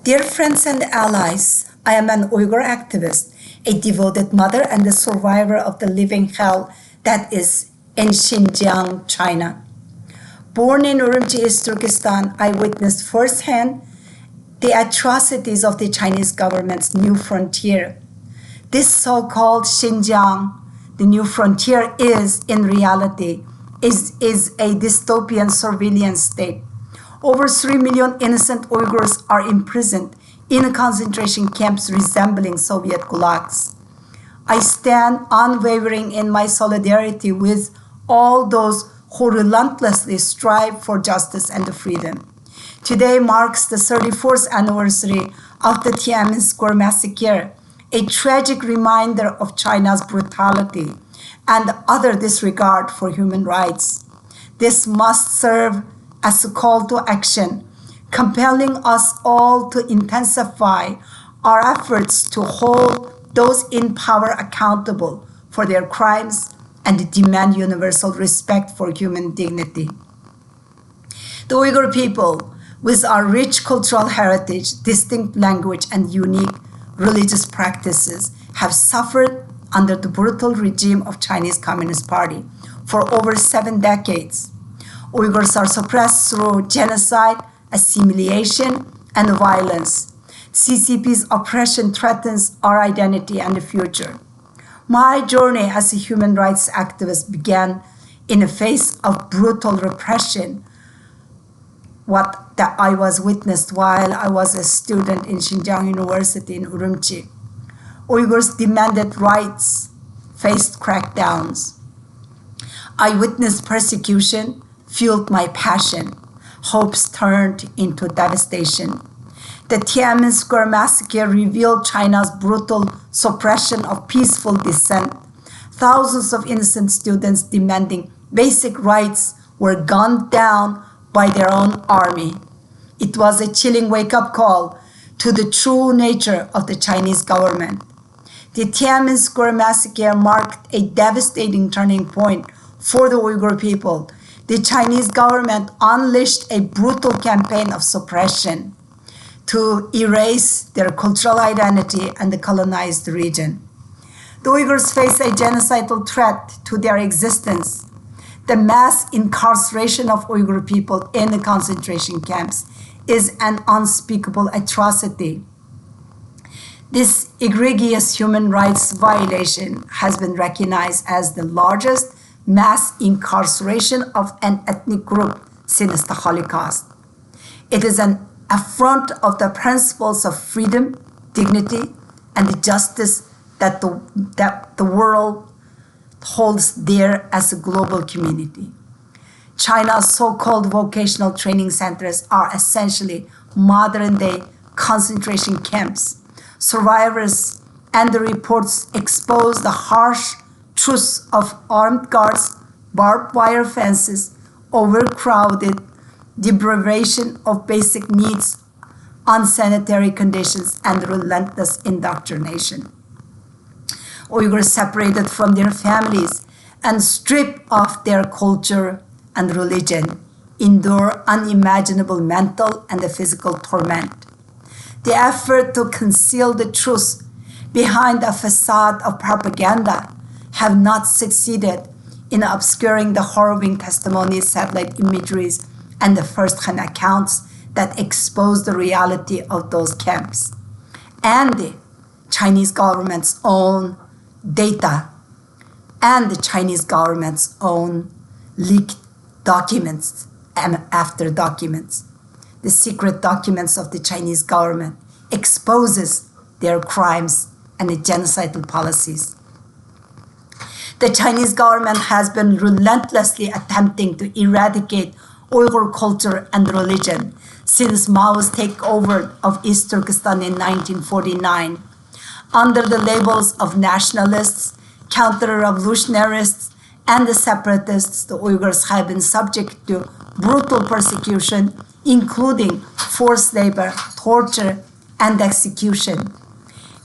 Dear friends and allies, I am an Uyghur activist, a devoted mother and a survivor of the living hell that is in Xinjiang, China. Born in Urumqi, East Turkestan, I witnessed firsthand the atrocities of the Chinese government's new frontier. This so-called Xinjiang, the new frontier, is in reality is a dystopian surveillance state. Over 3 million innocent Uyghurs are imprisoned in concentration camps resembling Soviet gulags. I stand unwavering in my solidarity with all those who relentlessly strive for justice and freedom. Today marks the 34th anniversary of the Tiananmen Square massacre, a tragic reminder of China's brutality and utter disregard for human rights. This must serve as a call to action, compelling us all to intensify our efforts to hold those in power accountable for their crimes and demand universal respect for human dignity. The Uyghur people, with our rich cultural heritage, distinct language, and unique religious practices, have suffered under the brutal regime of Chinese Communist Party for over 7 decades. Uyghurs are suppressed through genocide, assimilation, and violence. CCP's oppression threatens our identity and the future. My journey as a human rights activist began in the face of brutal repression, that I was witnessed while I was a student in Xinjiang University in Urumqi. Uyghurs demanded rights, faced crackdowns. I witnessed persecution, fueled my passion. Hopes turned into devastation. The Tiananmen Square massacre revealed China's brutal suppression of peaceful dissent. Thousands of innocent students demanding basic rights were gunned down by their own army. It was a chilling wake-up call to the true nature of the Chinese government. The Tiananmen Square massacre marked a devastating turning point for the Uyghur people. The Chinese government unleashed a brutal campaign of suppression to erase their cultural identity and the colonized region. The Uyghurs face a genocidal threat to their existence. The mass incarceration of Uyghur people in the concentration camps is an unspeakable atrocity. This egregious human rights violation has been recognized as the largest mass incarceration of an ethnic group since the Holocaust. It is an affront of the principles of freedom, dignity, and justice that the world holds dear as a global community. China's so-called vocational training centers are essentially modern-day concentration camps. Survivors and the reports expose the harsh truths of armed guards, barbed wire fences, overcrowded, deprivation of basic needs, unsanitary conditions, and relentless indoctrination. Uyghurs separated from their families and stripped of their culture and religion endure unimaginable mental and physical torment. The effort to conceal the truth behind a facade of propaganda have not succeeded in obscuring the harrowing testimonies, satellite imageries, and the first-hand accounts that expose the reality of those camps and the Chinese government's own data and the Chinese government's own leaked documents and after documents. The secret documents of the Chinese government exposes their crimes and the genocidal policies. The Chinese government has been relentlessly attempting to eradicate Uyghur culture and religion since Mao's takeover of East Turkestan in 1949. Under the labels of nationalists, counter-revolutionists, and the separatists, the Uyghurs have been subject to brutal persecution, including forced labor, torture, and execution.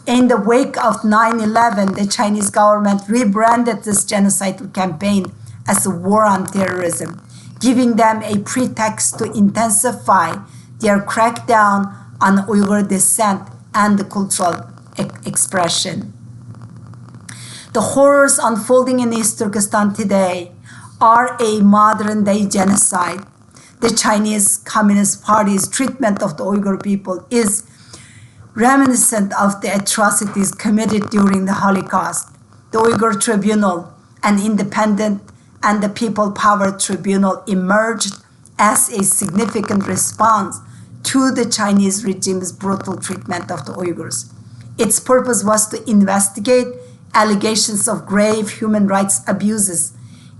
In the wake of 9/11, the Chinese government rebranded this genocidal campaign as a war on terrorism, giving them a pretext to intensify their crackdown on Uyghur descent and cultural expression. The horrors unfolding in East Turkestan today are a modern-day genocide. The Chinese Communist Party's treatment of the Uyghur people is reminiscent of the atrocities committed during the Holocaust. The Uyghur Tribunal, an independent and the People Power Tribunal, emerged as a significant response to the Chinese regime's brutal treatment of the Uyghurs. Its purpose was to investigate allegations of grave human rights abuses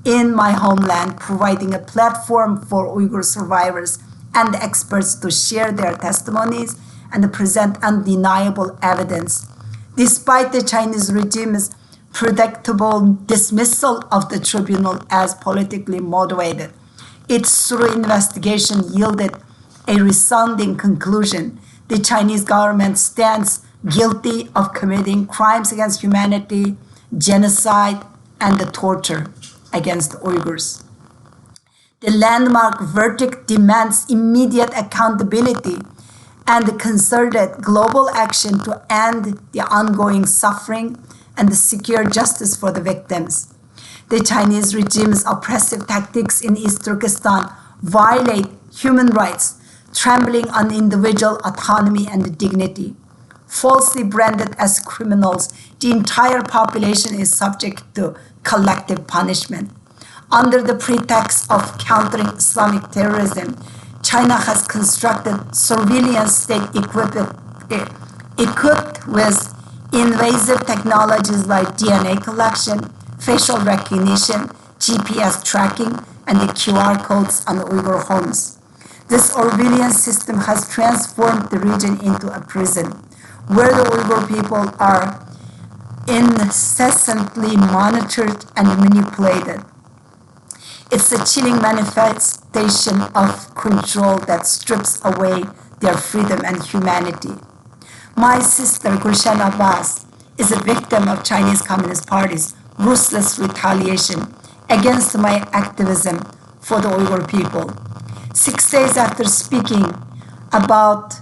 in my homeland, providing a platform for Uyghur survivors and experts to share their testimonies and present undeniable evidence. Despite the Chinese regime's predictable dismissal of the tribunal as politically motivated, its thorough investigation yielded a resounding conclusion. The Chinese government stands guilty of committing crimes against humanity, genocide, and the torture against Uyghurs. The landmark verdict demands immediate accountability and concerted global action to end the ongoing suffering and secure justice for the victims. The Chinese regime's oppressive tactics in East Turkestan violate human rights, trampling on individual autonomy and dignity. Falsely branded as criminals, the entire population is subject to collective punishment. Under the pretext of countering Islamic terrorism, China has constructed surveillance state equipped with invasive technologies like DNA collection, facial recognition, GPS tracking, and the QR codes on the Uyghur homes. This surveillance system has transformed the region into a prison, where the Uyghur people are incessantly monitored and manipulated. It's a chilling manifestation of control that strips away their freedom and humanity. My sister, Rushan Abbas, is a victim of Chinese Communist Party's ruthless retaliation against my activism for the Uyghur people. 6 days after speaking about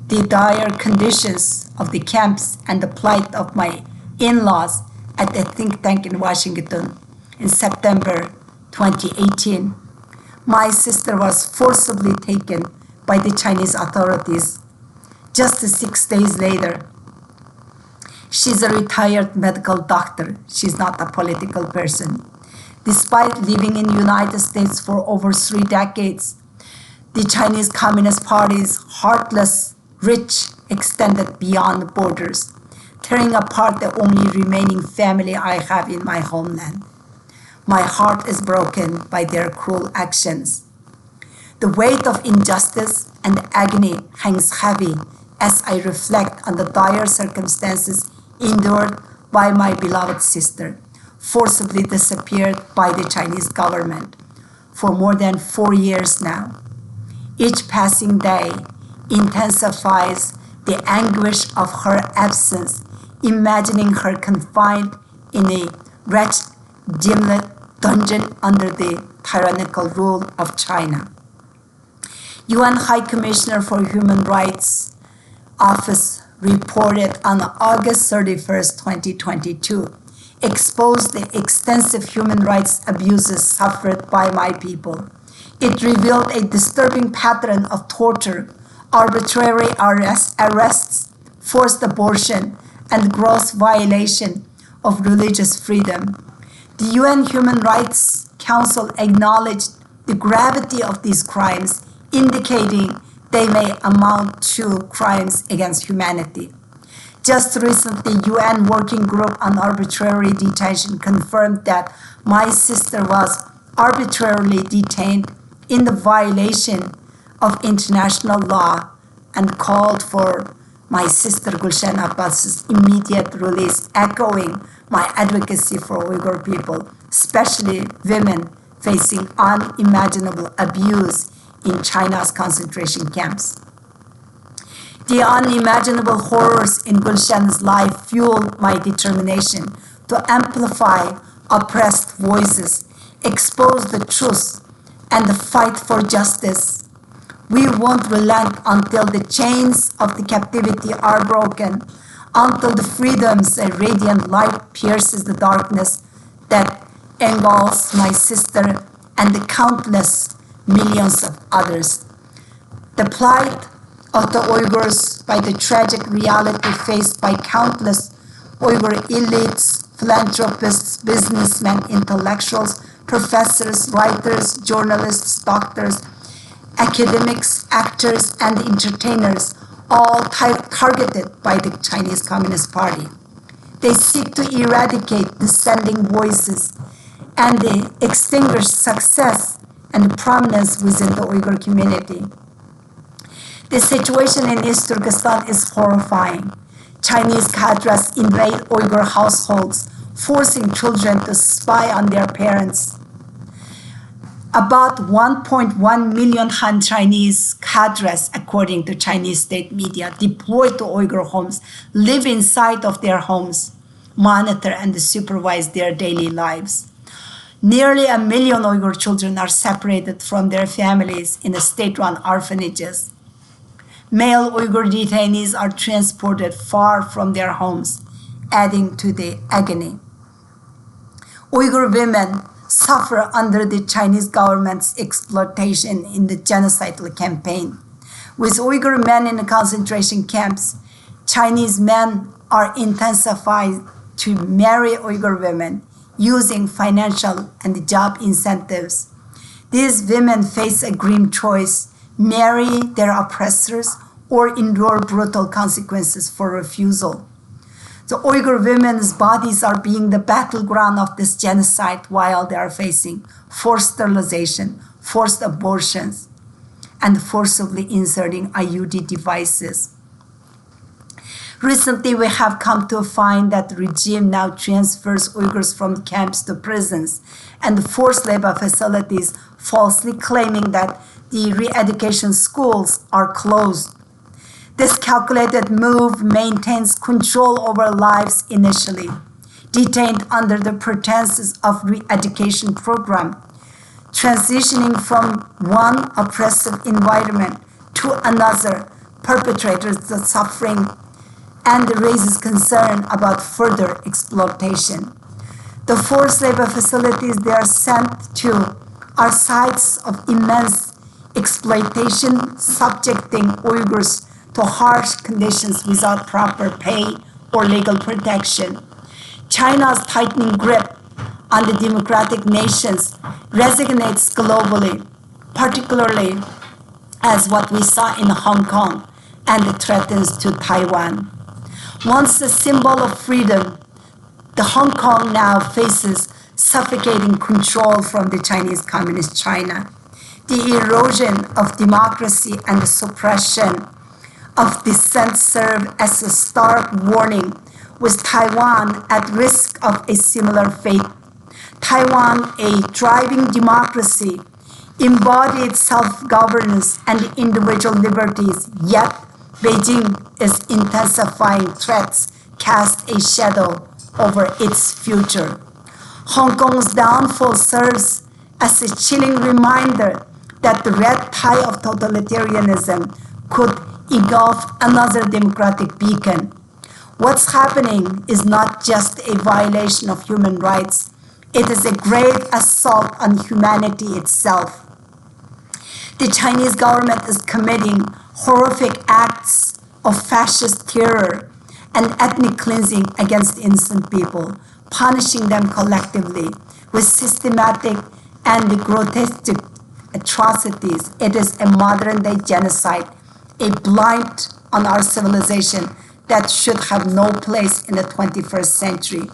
the dire conditions of the camps and the plight of my in-laws at a think tank in Washington in September 2018, my sister was forcibly taken by the Chinese authorities. Just 6 days later, she's a retired medical doctor. She's not a political person. Despite living in the United States for over 3 decades, the Chinese Communist Party's heartless reach extended beyond borders, tearing apart the only remaining family I have in my homeland. My heart is broken by their cruel actions. The weight of injustice and agony hangs heavy as I reflect on the dire circumstances endured by my beloved sister, forcibly disappeared by the Chinese government for more than 4 years now. Each passing day intensifies the anguish of her absence, imagining her confined in a wretched, dim-lit dungeon under the tyrannical rule of China. UN High Commissioner for Human Rights Office reported on August 31st, 2022, exposed the extensive human rights abuses suffered by my people. It revealed a disturbing pattern of torture, arbitrary arrests, forced abortion, and gross violation of religious freedom. The UN Human Rights Council acknowledged the gravity of these crimes, indicating they may amount to crimes against humanity. Just recently, UN Working Group on Arbitrary Detention confirmed that my sister was arbitrarily detained in the violation of international law and called for my sister Rushan Abbas's immediate release, echoing my advocacy for Uyghur people, especially women facing unimaginable abuse in China's concentration camps. The unimaginable horrors in Gulshan's life fueled my determination to amplify oppressed voices, expose the truth, and fight for justice. We won't relent until the chains of the captivity are broken, until the freedom's radiant light pierces the darkness that engulfs my sister and the countless millions of others. The plight of the Uyghurs by the tragic reality faced by countless Uyghur elites, philanthropists, businessmen, intellectuals, professors, writers, journalists, doctors, academics, actors, and entertainers, all targeted by the Chinese Communist Party. They seek to eradicate dissenting voices and extinguish success and prominence within the Uyghur community. The situation in East Turkestan is horrifying. Chinese cadres invade Uyghur households, forcing children to spy on their parents. About 1.1 million Han Chinese cadres, according to Chinese state media, deployed to Uyghur homes, live inside of their homes, monitor and supervise their daily lives. Nearly 1 million Uyghur children are separated from their families in state-run orphanages. Male Uyghur detainees are transported far from their homes, adding to the agony. Uyghur women suffer under the Chinese government's exploitation in the genocidal campaign. With Uyghur men in the concentration camps, Chinese men are intensified to marry Uyghur women using financial and job incentives. These women face a grim choice: marry their oppressors or endure brutal consequences for refusal. The Uyghur women's bodies are being the battleground of this genocide while they are facing forced sterilization, forced abortions, and forcibly inserting IUD devices. Recently, we have come to find that the regime now transfers Uyghurs from camps to prisons and forced labor facilities, falsely claiming that the re-education schools are closed. This calculated move maintains control over lives initially detained under the pretenses of re-education program, transitioning from one oppressive environment to another perpetrates the suffering and raises concern about further exploitation. The forced labor facilities they are sent to are sites of immense exploitation, subjecting Uyghurs to harsh conditions without proper pay or legal protection. China's tightening grip on the democratic nations resonates globally, particularly as what we saw in Hong Kong and threatens to Taiwan. Once a symbol of freedom, the Hong Kong now faces suffocating control from the Chinese Communist China. The erosion of democracy and the suppression of dissent serve as a stark warning, with Taiwan at risk of a similar fate. Taiwan, a thriving democracy, embodied self-governance and individual liberties, yet Beijing is intensifying threats cast a shadow over its future. Hong Kong's downfall serves as a chilling reminder that the red tide of totalitarianism could engulf another democratic beacon. What's happening is not just a violation of human rights, it is a grave assault on humanity itself. The Chinese government is committing horrific acts of fascist terror and ethnic cleansing against innocent people, punishing them collectively with systematic and grotesque atrocities. It is a modern-day genocide, a blight on our civilization that should have no place in the 21st century.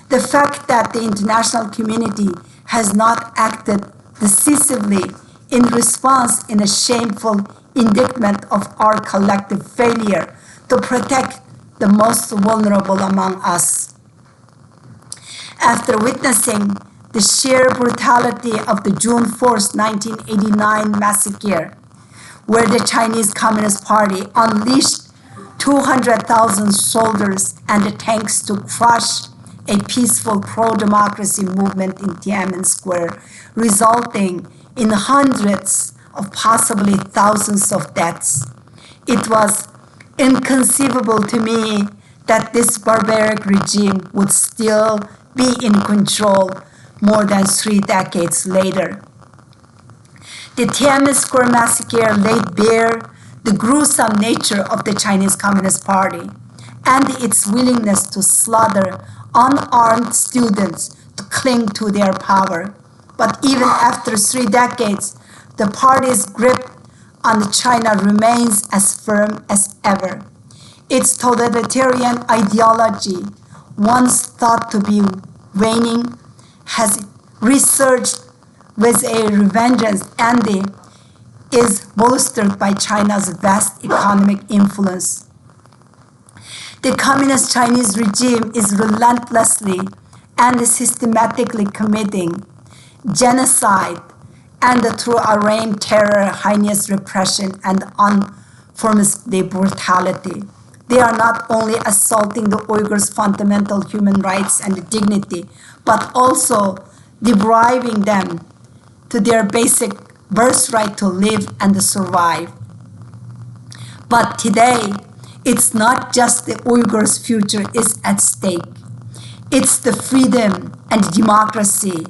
The fact that the international community has not acted decisively in response in a shameful indictment of our collective failure to protect the most vulnerable among us. After witnessing the sheer brutality of the June 4th, 1989 massacre, where the Chinese Communist Party unleashed 200,000 soldiers and tanks to crush a peaceful pro-democracy movement in Tiananmen Square, resulting in hundreds of possibly thousands of deaths. It was inconceivable to me that this barbaric regime would still be in control more than 3 decades later. The Tiananmen Square massacre laid bare the gruesome nature of the Chinese Communist Party and its willingness to slaughter unarmed students to cling to their power. But even after 3 decades, the party's grip on China remains as firm as ever. Its totalitarian ideology, once thought to be waning, has resurged with a revengeance and is bolstered by China's vast economic influence. The Communist Chinese regime is relentlessly and systematically committing genocide and through arraigned terror, heinous repression, and unforced brutality. They are not only assaulting the Uyghurs' fundamental human rights and dignity, but also depriving them to their basic birthright to live and survive. But today, it's not just the Uyghurs' future is at stake. It's the freedom and democracy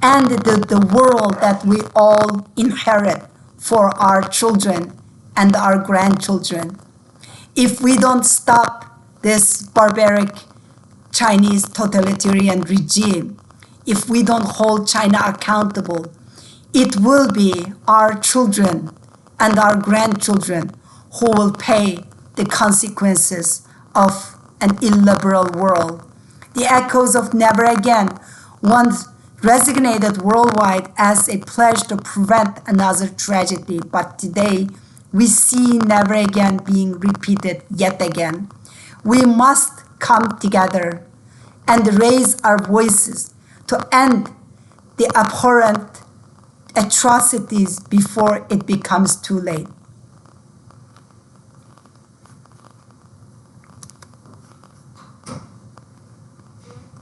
and the world that we all inherit for our children and our grandchildren. If we don't stop this barbaric Chinese totalitarian regime, if we don't hold China accountable, it will be our children and our grandchildren who will pay the consequences of an illiberal world. The echoes of Never Again once resonated worldwide as a pledge to prevent another tragedy, but today we see Never Again being repeated yet again. We must come together and raise our voices to end the abhorrent atrocities before it becomes too late.